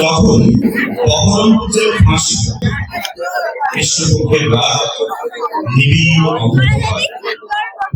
তখন বহরমপুরের ফাঁসি কৃষ্ণপক্ষের রাত নিবিড় অন্ধকার।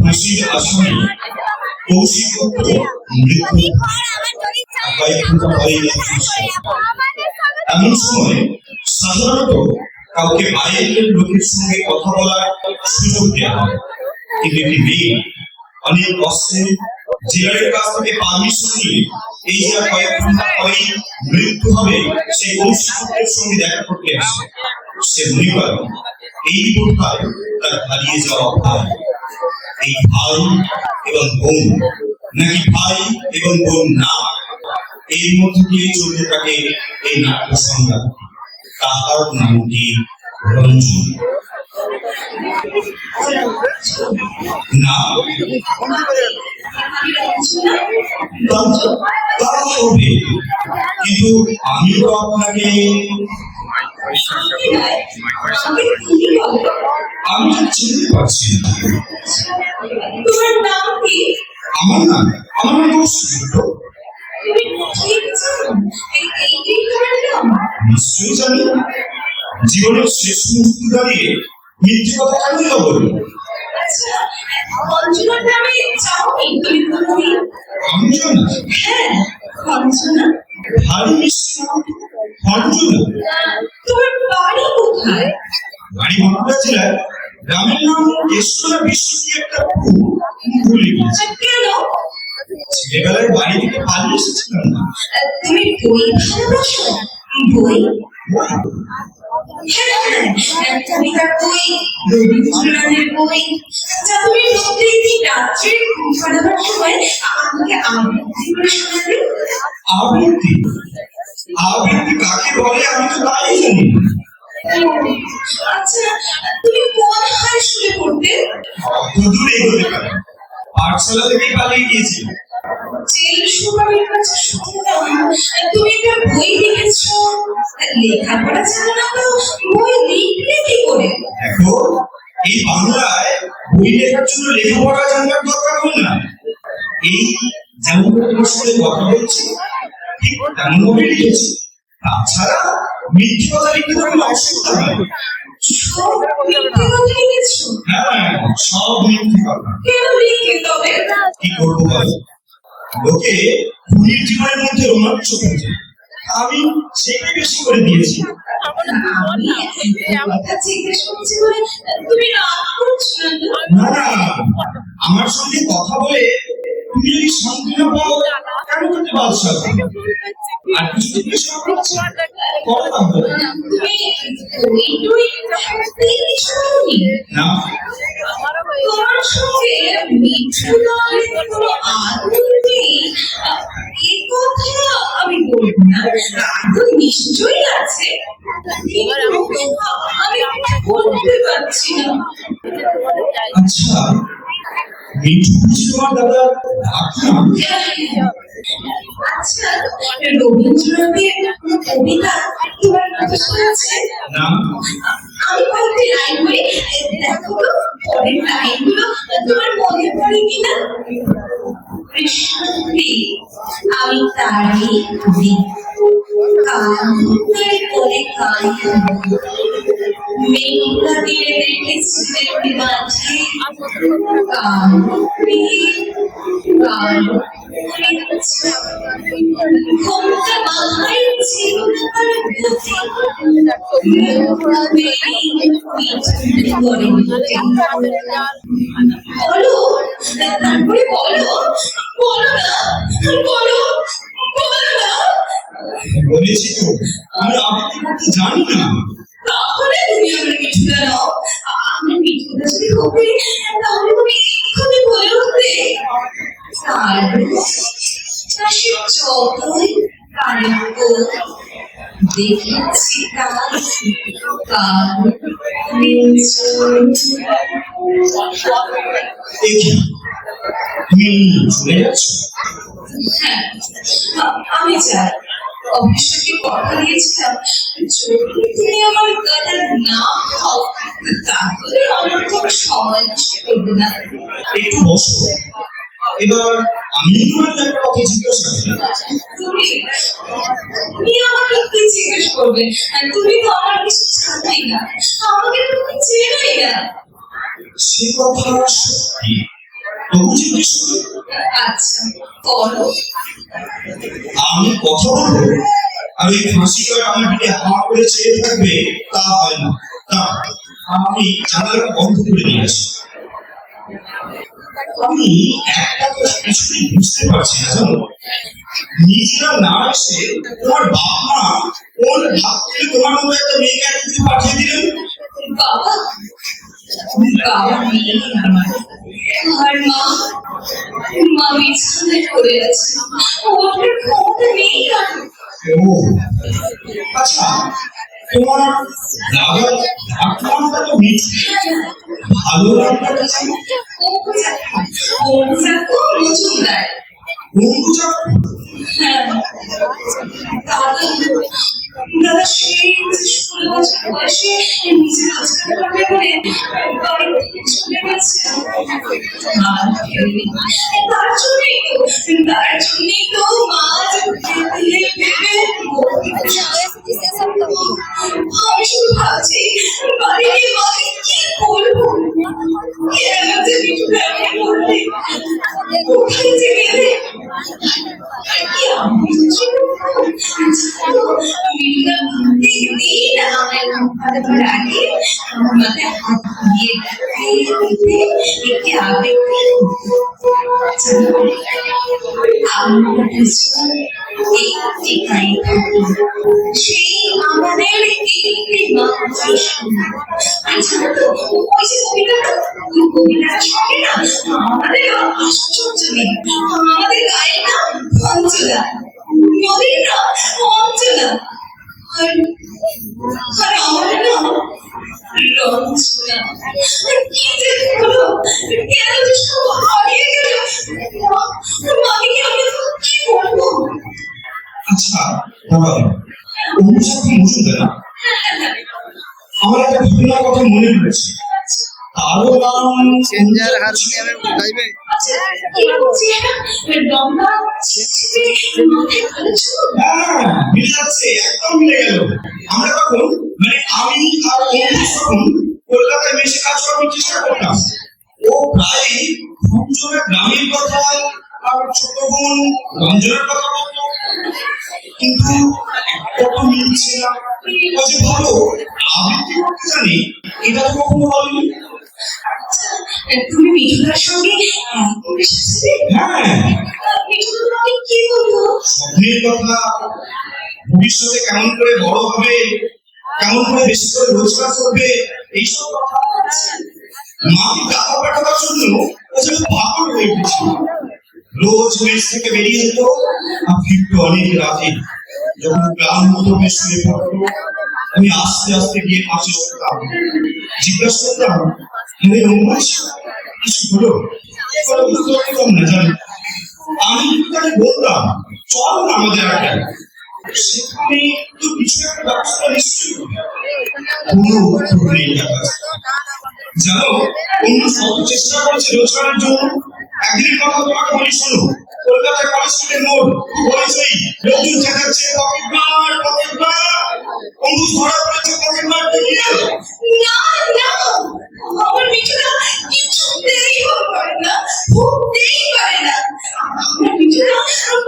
ফাঁসির আসামি কৌশিক মৃত্যু এমন সময় সাধারণত কাউকে বাইরের লোকের সঙ্গে কথা বলার সুযোগ দেওয়া হয়, কিন্তু একটি মেয়ে অনেক কষ্টে জেলারের কাছ থেকে পারমিশন নিয়ে এই যে কয়েক ঘন্টা পরেই মৃত্যু হবে সেই কৌশিকের সঙ্গে দেখা করতে আসে। সে মনে করে এই বোধহয় তার হারিয়ে যাওয়া ভাই, এই ভাই এবং বোন নাকি ভাই এবং বোন না, এর মধ্যে দিয়ে চলতে থাকে এই নাট্য সংগ্রাম। তাহার নামটি রঞ্জন। না কিন্তু আমি তো আপনাকে আমি চিনতে পারছি না। আমার নাম নিশ্চয়ই জানি। জীবনের শেষ মুহূর্তে দাঁড়িয়ে মিথ্যে কথা কেন বলবো? বাড়ি বাঁকুড়া জেলায়, গ্রামের নাম কেশরা বিশ্ব কি একটা ভুলে গেছি। ছেলেবেলায় বাড়ি থেকে পালিয়ে এসেছিলাম না। তুমি বই ভালোবাসো? বই? কবিতার বই, রবীন্দ্রনাথের বই, যা তুমি প্রত্যেকদিন রাত্রে ঘুম পাড়াবার সময় আমাকে আবৃত্তি করে শোনাবে। আবৃত্তি? আবৃত্তি কাকে বলে আমি তো তাই জানি। আচ্ছা, তুমি কোন হাই স্কুলে পড়তে? কতদূর এগোতে পারে? পাঠশালা থেকে পালিয়ে গিয়েছি। জেল সুপারের কাছে শুনলাম তুমি একটা বই লিখেছো। লেখাপড়া জানো না তো বই লিখলে কি করে? দেখো, এই বাংলায় বই লেখার জন্য লেখাপড়া জানার দরকার হয় না। এই যেমন তোমার সাথে কথা বলছি ঠিক তেমন ভাবে লিখেছি। তাছাড়া মিথ্যে কথা লিখতে তো কোনো অসুবিধা হয়। সব মিথ্যে কথা লিখেছো? হ্যাঁ, সব মিথ্যে কথা। কেন লিখে তবে? কি করবো বলো, লোকে খুনির জীবনের মধ্যে রোমাঞ্চ খুঁজে, আমি সেটাই বেশি করে দিয়েছি। আমি কথা জিজ্ঞেস করছি বলে তুমি রাগ করছো না? না, আমার সঙ্গে কথা বলে তুমি যদি শান্তি না পাও কেন করতে বাদশা? আর কিছু জিজ্ঞেস করছি না? তোমার সঙ্গে মিঠু দলের কোনো আদর নেই এ কথা আমি বলবো না। আদর নিশ্চয়ই আছে, আমি বলতে পারছি না। আচ্ছা, মিঠু বুঝি তোমার দাদা ডাকনাম? আচ্ছা, রবীন্দ্রনাথের কবিতা তোমার কথা শোনাচ্ছে না? আমি কয়েকটি লাইন বলি, দেখো তো পরের লাইনগুলো তোমার মনে পড়ে কিনা। কৃষ্ণকে আমি তারই কবি, কান্তায় করে মেঘলা তীরে দেখেছি মাঝে ঘুমটা মাথায় ছিল বলো, তারপরে বলো, বলো না, বলো, বলো না। বলেছি তো আমি আবৃত্তি করতে জানি না। তাহলে তুমি আমার মিঠুটা নাও। আমার মিঠুটা যদি হবে তাহলে তুমি এক্ষুনি বলে উঠবে। যতই কারেক্ট দেখেছি তার তুমি চলে যাচ্ছ? হ্যাঁ, আমি চাই। অবশ্যই কথা দিয়েছিলাম যদি তুমি আমার গানের না হও তাহলে আমার কোনো সময় নষ্ট করবে না। একটু বসো, এবার আমি তোমাকে একটা কথা জিজ্ঞাসা করি। তুমি আমাকে কি জিজ্ঞেস করবে? তুমি তো আমার কিছু জানোই না, আমাকে তো তুমি চেনোই না। সে কথা সত্যি, তবু জিজ্ঞেস করি। আচ্ছা বলো। আমি কথা বলবো আর ওই ফাঁসি করে আমার দিকে হাওয়া করে চেয়ে থাকবে, তা হয় না। তা আমি জানালাটা বন্ধ করে দিয়ে আসি। আমি একটা কথা কিছুই বুঝতে পারছি না জানো, নিজেরা না এসে তোমার বাপ মা কোন ভাব থেকে তোমার মতো একটা মেয়েকে একদিন পাঠিয়ে দিলেন। বাবা, বাবা নেই আমার, আর মা বিছানায় পড়ে আছে, ওঠার ক্ষমতা নেই আর। ও আচ্ছা, তোমার দাদা ঠাকুমাটা তো মিষ্টি, ভালো রান্নাটা জানো। মজুমদার। বন্ধু হ্যাঁ, দাদা সেই 16 বছর বয়সে নিজে রোজগার করবে বলে বাড়ি থেকে চলে গেছে। আর ফেরেনি। তার জন্যই তো মা আমি শুধু ভাবছি বাড়িতে মাকে কি বলবো, কেন যে বিটুকে আমি বলতে, কোথায় যে গেলে সেই আমাদের কবিতাটা শোনে না, আমাদের আশ্চর্য নেই, আমাদের গায়ে না অঞ্চলা, নদীর না অঞ্চলা, আর আমাদের না রঞ্চনা। কি যে হলো, কেন যে সব হারিয়ে গেল, মাকে আমি কি বলবো? আচ্ছা বাবা, অনুসারী মজুমদার না, আমার একটা ঘটনার কথা মনে পড়েছে। আরো নাম চেঞ্জার হারমোনিয়ামে গাইবে। আচ্ছা কি বলছি, লম্বা ছিটছিটে মাথায় কালো চুল। হ্যাঁ, মিলে যাচ্ছে, একদম মিলে গেল। আমরা তখন আমি আর অনু তখন কলকাতায় মেসে কাজ করার চেষ্টা করতাম। ও প্রায় ভঞ্জনের গ্রামের কথা আর ছোট বোন রঞ্জনের কথা বলতো, কিন্তু কত মিলছে না। ও যে ভালো আবৃত্তি করতে জানি, এটা তো কখনো বলেনি। তুমি মিঠুদার সঙ্গে এরকম এসেছিলে? হ্যাঁ, মিঠুদা তোমাকে কি বলবো? স্বপ্নের কথা, ভবিষ্যতে কেমন করে বড় হবে, কেমন করে বেশি করে রোজগার করবে, এইসব কথা। মাকে টাকা পাঠাবার জন্য ও যেন পাগল হয়ে গেছিল। রোজ মেস থেকে বেরিয়ে যেত আর ফিরতো অনেক রাতে। যখন গ্রাম মতো শুয়ে পড়তো, আমি আস্তে আস্তে গিয়ে পাশে শুতাম, জিজ্ঞাসা করতাম, আরে রমেশ কিছু হলো? বুঝতে পারতাম না জানি। আমি তাকে বলতাম, চল না আমাদের আড্ডায়। সেখানে তো কিছু একটা ব্যবস্থা নিশ্চয়ই হবে। কোনো উত্তর নেই তার কাছে। জানো, অন্য সব চেষ্টা করেছে রোজগারের জন্য। একদিনের কথা তোমাকে বলি শোনো, কলকাতায় কলেজ স্ট্রিটের মোড়, বলেছই লোকজন চেঁচাচ্ছে পকেট মার, পকেট মার। অঙ্কুশ ধরা পড়েছে পকেট মার দিয়ে। না না, আমার মিঠুদা কিছুতেই পারে না, ভুগতেই পারে না। আমার মিঠুদা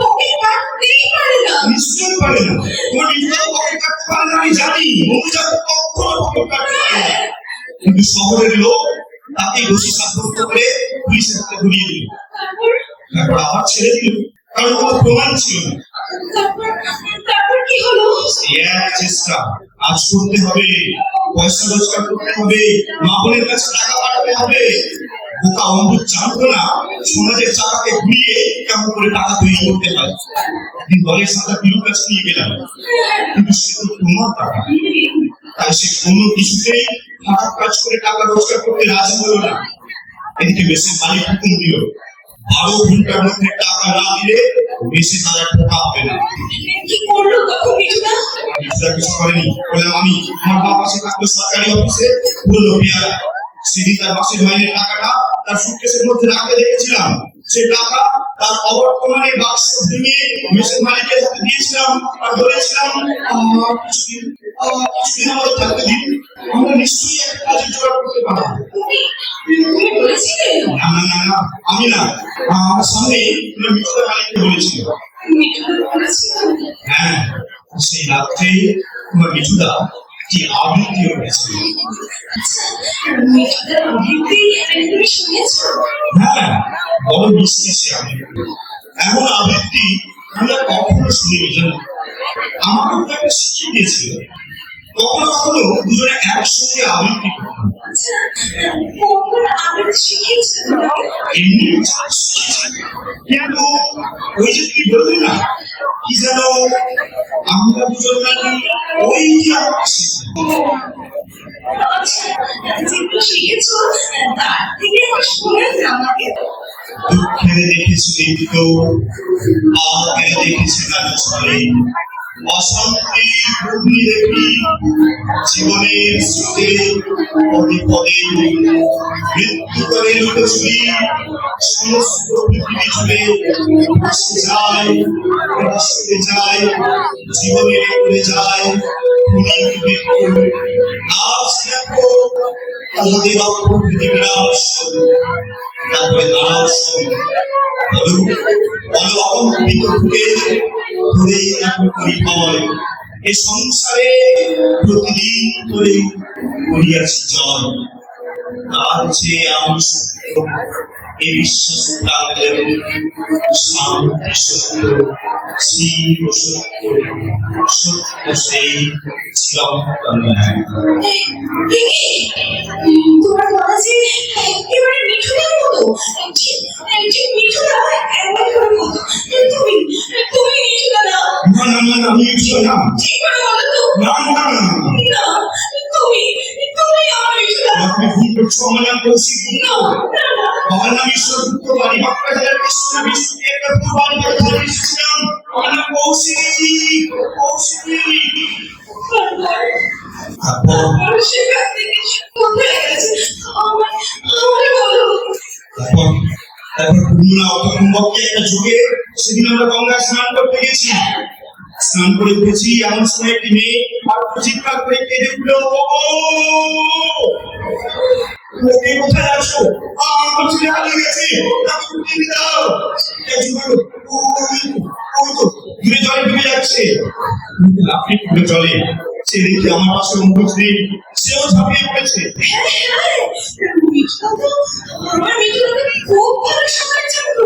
পকেট কাটতেই পারে না। নিশ্চয়ই পারে না। তোমার নিজেও পকেট কাটতে পারে না আমি জানি। অনুযায়ী কখনো পকেট কাটতে পারে না। কিন্তু শহরের লোক তাকে দোষী সাব্যস্ত করে পুলিশের হাতে ধরিয়ে দিল। তারপর আবার ছেড়ে দিল, কারণ কোনো প্রমাণ ছিল না। তারপর কি হলো? এক চেষ্টা আজ করতে হবে, পয়সা রোজগার করতে হবে, মা বোনের কাছে টাকা পাঠাতে হবে। বোকা অন্ধ জানতো না সমাজের চাকাকে ঘুরিয়ে কেমন করে টাকা তৈরি করতে হয়। একদিন দলের সাথে পিলুর কাছে নিয়ে গেলাম, কিন্তু সে তো তোমার টাকা, তাই সে কোনো কিছুতেই খারাপ কাজ করে টাকা রোজগার করতে রাজি হলো না। এদিকে মেসের মালিক হুকুম দিল, 12 ঘন্টার মধ্যে টাকা না দিলে মেসে তারা ঠোকা হবে না। কি করলো তখন মিঠুদা? মিঠুদা কিছু করেনি। বললাম আমি, আমার বাবা পাশে থাকতো সরকারি অফিসে, পুরনো পেয়ারা। সেদিন তার মাসের মাইনের টাকাটা তার সুটকেসের মধ্যে রাখতে দেখেছিলাম। সে টাকা তার অবর্তমানে বাক্স ভেঙে মেশিন মালিকের হাতে দিয়েছিলাম আর বলেছিলাম কিছুদিন আমাদের থাকতে দিন, আমরা নিশ্চয়ই একটা কাজে জোগাড় করতে পারবো। তুমি বলেছিলে? না না না না, আমি না, আমার সামনে মিঠুদা মালিককে বলেছিল। মিঠুদা বলেছিল? হ্যাঁ, সেই রাত্রে তোমার মিঠুদা কি আবৃত্তি করেছিল। আচ্ছা, মিঠুদার আবৃত্তি তুমি শুনেছো? হ্যাঁ, বড় মিষ্টি সে আবৃত্তি। এমন আবৃত্তি আমরা কখনো শুনিনি জানো। আমাকে তো একটা শিখিয়ে দিয়েছিল। কখনো কখনো দুজনে একসঙ্গে আবৃত্তি করতাম। আচ্ছা, কখন আবৃত্তি শিখেছো? এমনি শিখেছি। কিন্তু ওই যে তুমি বললে না, কি যেন আমরা দুজন নাকি ওই যে আমাকে শিখি। আচ্ছা, যেগুলো শিখেছো তার থেকে শোনেন আমাকে। দুঃখের দেখেছি দীপ্ত, আগে দেখেছি কালো ছড়ে, অশান্তি ভূমি দেখি জীবনের স্রোতে পদে পদে, মৃত্যু করে লুটোছুরি সমস্ত পৃথিবী জুড়ে ভাসতে যায়, ভাসতে যায়, জীবনের উড়ে যায় খুনি মৃত্যু। আজ দেখো তাহাদের অপ্রকৃতি বিনাশ, তারপরে নারাজ বলো বলো অকম্পিত বুকে ধরে এখন করি হয় এ সংসারে প্রতিদিন করে করিয়াছি জয়। তার যে আমি সত্য এ বিশ্বাস প্রাণের শান্তি সত্য শিব সত্য সত্য সেই চিরন্তন। তোমার কথা যে একেবারে মিঠুনের মতো, ঠিক মিঠুনা একেবারে মতো। তুমি তুমি মিঠুনা না? না না না না, আমি মিঠুনা না। ঠিক করে বলো তো। না না না না, তুমি তুমি আমার মিঠুনা। আপনি ভুল করছো, আমার নাম কৌশিক গুপ্ত। না না না, বাবার নাম ঈশ্বর গুপ্ত, বাড়ি বাঁকুড়া জেলার কৃষ্ণ বিষ্ণুকে একটা বাড়ি ধরে এসেছিলাম। আমার নাম কৌশিক কৌশিক। তারপর আমার সেখান থেকে কোথায় গেছে আমার আমাকে বলো। তারপর তারপর পূর্ণিমা অতম্বকে একটা যুগে সেদিন আমরা গঙ্গা স্নান করতে গেছি। স্নান করে উঠেছি, এমন সময় একটি মেয়ে আর চিৎকার করে কেঁদে উঠল, কে কোথায় আছো? আমার ছেলে হারিয়ে গেছে, তাকে উঠিয়ে দাও। একজন বলল, ওই তো দূরে জলে ডুবে যাচ্ছে। আপনি পুরো জলে সে দেখে আমার পাশে উপস্থিত, সেও ঝাঁপিয়ে পড়েছে। মিঠুনা তো আমার মিঠুনা খুব ভালো সময় থাকতো।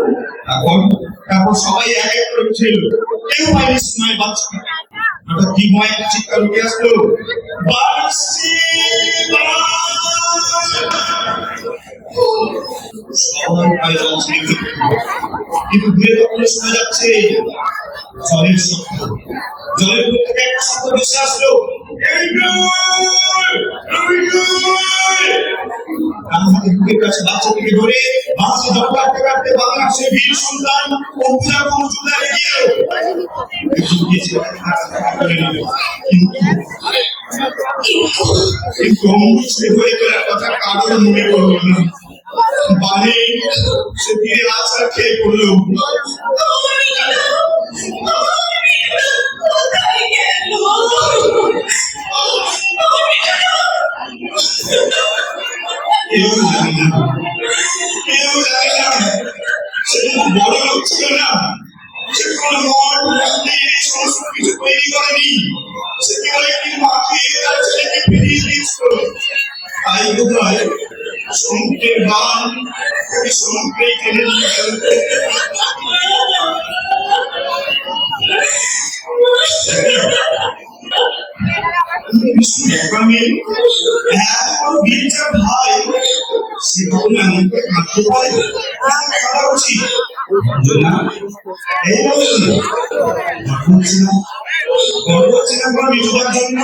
তারপর সবাই এক এক করে উঠে এলো, কেউ পায়নি সময় বাঁচতে। হঠাৎ কি ভয় একটা চিৎকার উঠে আসলো, বাঁচছি সবাই পায়ে জল ছিঁড়ে ফেলল। কিন্তু দূরে তখন শোনা যাচ্ছে জলের শব্দ। জলের উপর থেকে একটা শব্দ ভেসে আসলো, হাতে বুকের কাছে বাচ্চাটিকে ধরে বাঁশে জল কাটতে কাটতে বাংলাদেশের বীর সন্তান অঙ্কুরা মজুমদার এগিয়ে এলো। কিন্তু অঙ্কুশে হয়ে তোলার কথা কারোর মনে পড়ল না। বানে সে তীরে আছাড় খেয়ে পড়ল। কোথায় গেল? কেউ জানে না, কেউ জানে না। সে বড় লোক ছিল না, সে কোনো মঠ মন্দির এই সমস্ত কিছু তৈরি করেনি। সে কেবল একটি মাকে তার ছেলেকে ফিরিয়ে দিয়েছিল। তাই বোধ হয় সমুদ্রের বান ওই সমুদ্রে ফেলে নিয়ে গেল। সে কখনো এমনটা কাঁদতে পারে? কাঁদা উচিত না? এই বলুন, গর্ব হচ্ছে না কোনো মিঠুদার জন্য?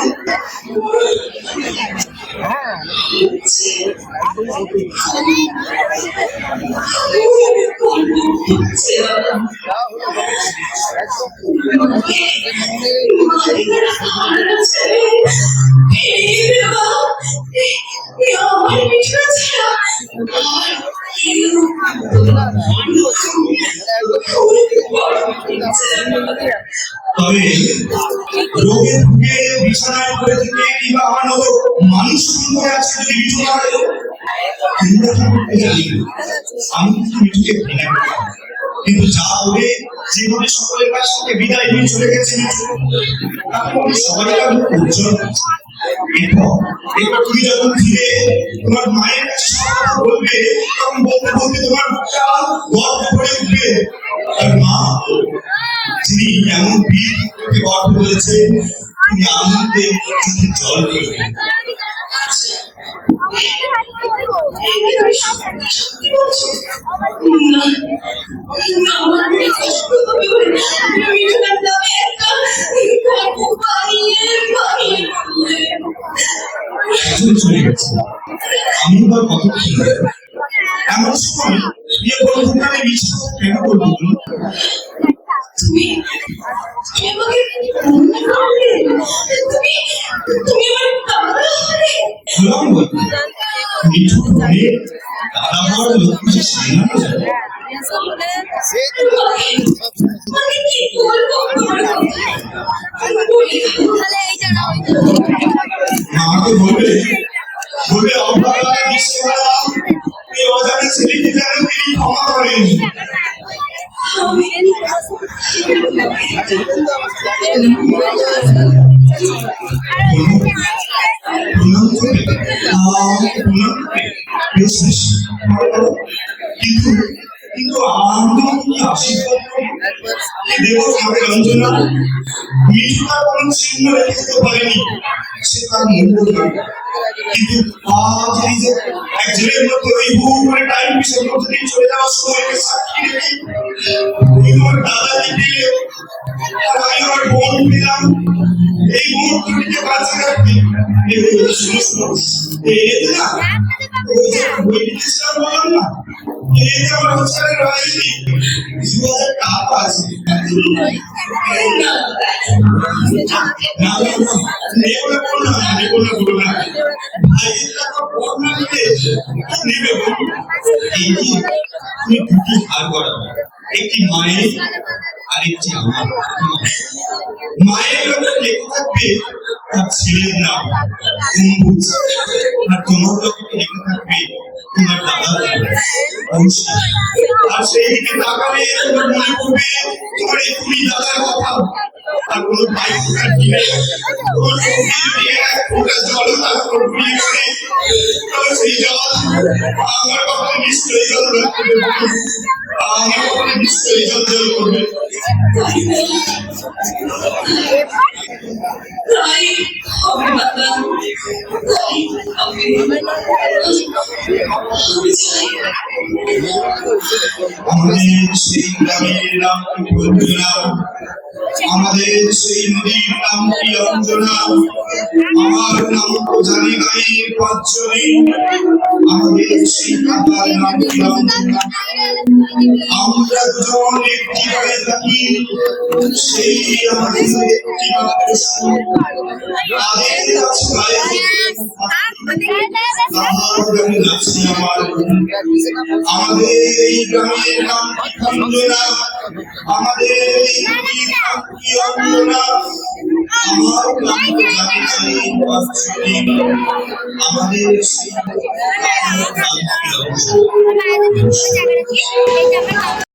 তবে রোগে ভুগে বিছানায় পড়ে থেকে কিংবা আমার মতো মানুষ করে আছে যদি কিছু না হয়, আমি কিন্তু মিঠুকে ঘৃণা করি। কিন্তু যা হবে যেভাবে সকলের কাছ থেকে বিদায় নিয়ে চলে গেছে তারপরে সবাই উজ্জ্বল এরপর তুমি যখন ফিরে তোমার মায়ের কাছে সব কথা বলবে, তখন বলতে বলতে তোমার মুখটা গর্বে ভরে উঠবে। আর মা যিনি এমন বীর তোকে গর্ব করেছে, তুমি আনন্দে চোখে জল করবে। চলে গেছে আমি বা কত এমন সময় বিয়ে বন্ধু নামে বিশ্বাস কেন করবো? তুমি আমাকে তুমি আমার দাদা হবে। হলাম বলবো মিঠু বলে দাদা হওয়ার লক্ষ্য যে সামলানো যাবে। আমি কি বলবো মাকে বলবে বলে অবহেলায় বিশ্বকর্মা এই অজানা ছেলেকে যেন তিনি ক্ষমা করেন। কিন্তু কিন্তু আমি কি আশীর্বাদ দেব আমাকে রঞ্জনা মিঠুটা কোন চিহ্ন রেখে যেতে পারেনি, সে তার মূল্য জানে। কিন্তু আজ এই যে এক জেলের মতো এই বহু করে টাইম পিছন মধ্যে দিয়ে চলে যাওয়ার সময়কে সাক্ষী রেখে তুমি তোমার দাদাকে পেলে আর আমি আমার বোন পেলাম। এই মুহূর্তটিকে বাঁচে রাখতে বললাম না এই যে আমার রোজগারের রয়েছে 2000 টাকা আছে। একটি মায়ের আর একটি আমার। মায়ের লোকে লেখা থাকবে তার ছেলের নাম গম্বুজ, আর তোমার লোকে লেখা থাকবে তোমার দাদার অবশ্যই। আর সেই দিকে তাকালে তোমার মনে পড়বে তোমার এখনই দাদার কথা। আর কোনো ভাই ফোটার দিনে কোনো সঙ্গী যদি এক ফোঁটা জল তার উপর গুলি করে, তবে সেই জল আমার কখনো নিশ্চয়ই জল করবে, আমার কখনো নিশ্চয়ই জল করবে। তাই হবে বাবা, তাই হবে। আমাদের সেই গ্রামের নাম কি বন্ধুরা, আমাদের সেই নদীর নাম কি অঞ্জনা, আমার নাম তো জানি গায়ের পাঁচজনে, আমাদের সেই কাকার নাম কি অঞ্জনা। আমরা দুজন একটি বাড়ি থাকি, সেই আমাদের একটি মাত্র সুর। তাদের কাছে গায়ে আমার গ্রামে নাচি আমার, আমাদের এই গ্রামের নাম কি অঞ্জনা, আমাদের এই নদীর নাম কি অঞ্জনা, আমার নাম তো জানি গায়ের পাঁচজনে, আমাদের সেই কাকার নাম কি অঞ্জনা।